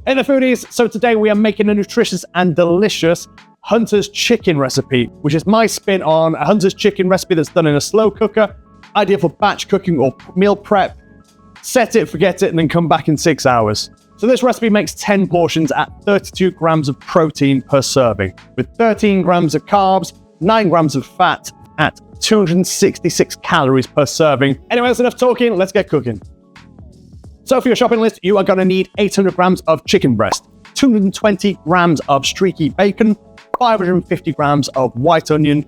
Hey there foodies, so today we are making a nutritious and delicious Hunter's chicken recipe, which is my spin on a Hunter's chicken recipe that's done in a slow cooker, ideal for batch cooking or meal prep. Set it, forget it, and then come back in 6 hours. So this recipe makes 10 portions at 32 grams of protein per serving, with 13 grams of carbs, 9 grams of fat at 266 calories per serving. Anyway, that's enough talking, let's get cooking. So for your shopping list, you are going to need 800 grams of chicken breast, 220 grams of streaky bacon, 550 grams of white onion,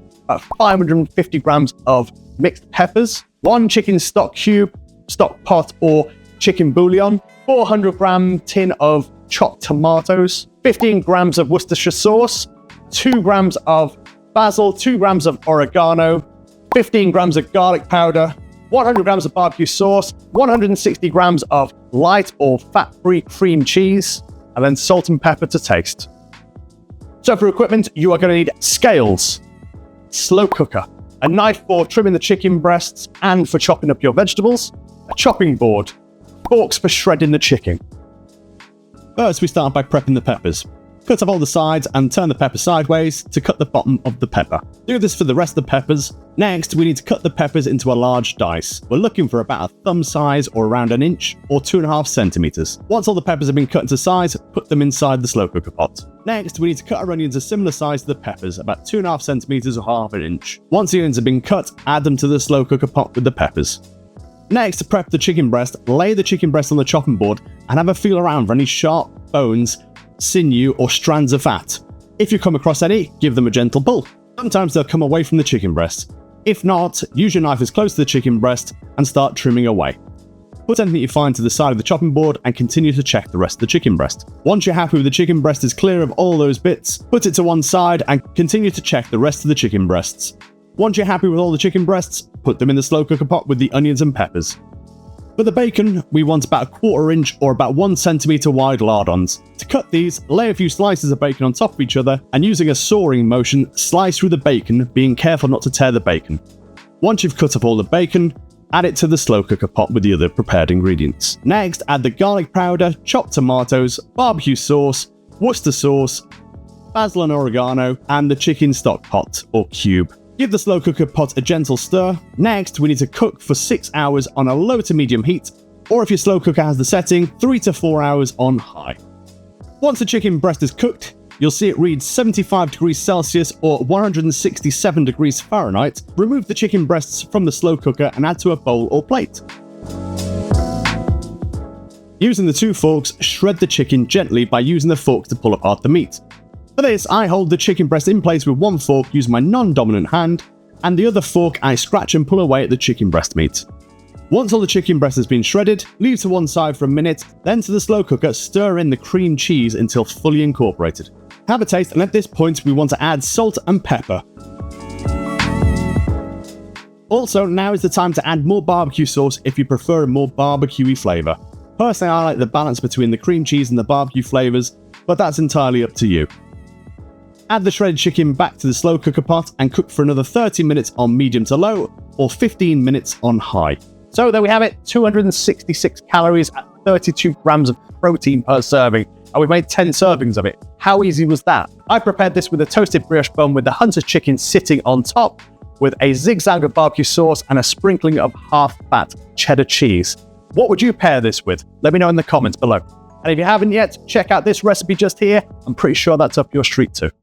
550 grams of mixed peppers, 1 chicken stock cube, stock pot or chicken bouillon, 400 gram tin of chopped tomatoes, 15 grams of Worcestershire sauce, 2 grams of basil, 2 grams of oregano, 15 grams of garlic powder, 100 grams of barbecue sauce, 160 grams of light or fat-free cream cheese, and then salt and pepper to taste. So for equipment, you are going to need scales, slow cooker, a knife for trimming the chicken breasts and for chopping up your vegetables, a chopping board, forks for shredding the chicken. First, we start by prepping the peppers. Cut off all the sides and turn the pepper sideways to cut the bottom of the pepper. Do this for the rest of the peppers. Next, we need to cut the peppers into a large dice. We're looking for about a thumb size or around an inch or 2.5 centimeters. Once all the peppers have been cut into size, put them inside the slow cooker pot. Next, we need to cut our onions a similar size to the peppers, about 2.5 centimeters or half an inch. Once the onions have been cut, add them to the slow cooker pot with the peppers. Next, prep the chicken breast, lay the chicken breast on the chopping board and have a feel around for any sharp bones, sinew or strands of fat. If you come across any, give them a gentle pull. Sometimes they'll come away from the chicken breast. If not, use your knife as close to the chicken breast and start trimming away. Put anything you find to the side of the chopping board and continue to check the rest of the chicken breast. Once you're happy with the chicken breast is clear of all those bits, put it to one side and continue to check the rest of the chicken breasts. Once you're happy with all the chicken breasts, put them in the slow cooker pot with the onions and peppers. For the bacon, we want about 1/4 inch or about 1 centimeter wide lardons. To cut these, lay a few slices of bacon on top of each other and using a sawing motion, slice through the bacon, being careful not to tear the bacon. Once you've cut up all the bacon, add it to the slow cooker pot with the other prepared ingredients. Next, add the garlic powder, chopped tomatoes, barbecue sauce, Worcester sauce, basil and oregano, and the chicken stock pot or cube. Give the slow cooker pot a gentle stir. Next, we need to cook for 6 hours on a low to medium heat, or if your slow cooker has the setting, 3 to 4 hours on high. Once the chicken breast is cooked, you'll see it reads 75 degrees Celsius or 167 degrees Fahrenheit. Remove the chicken breasts from the slow cooker and add to a bowl or plate. Using the 2 forks, shred the chicken gently by using the forks to pull apart the meat. For this, I hold the chicken breast in place with 1 fork using my non-dominant hand, and the other fork I scratch and pull away at the chicken breast meat. Once all the chicken breast has been shredded, leave to one side for a minute, then to the slow cooker, stir in the cream cheese until fully incorporated. Have a taste, and at this point we want to add salt and pepper. Also, now is the time to add more barbecue sauce if you prefer a more barbecuey flavour. Personally, I like the balance between the cream cheese and the barbecue flavours, but that's entirely up to you. Add the shredded chicken back to the slow cooker pot and cook for another 30 minutes on medium to low or 15 minutes on high. So there we have it, 266 calories at 32 grams of protein per serving, and we've made 10 servings of it. How easy was that? I prepared this with a toasted brioche bun with the Hunter's chicken sitting on top, with a zigzag of barbecue sauce and a sprinkling of half-fat cheddar cheese. What would you pair this with? Let me know in the comments below. And if you haven't yet, check out this recipe just here. I'm pretty sure that's up your street too.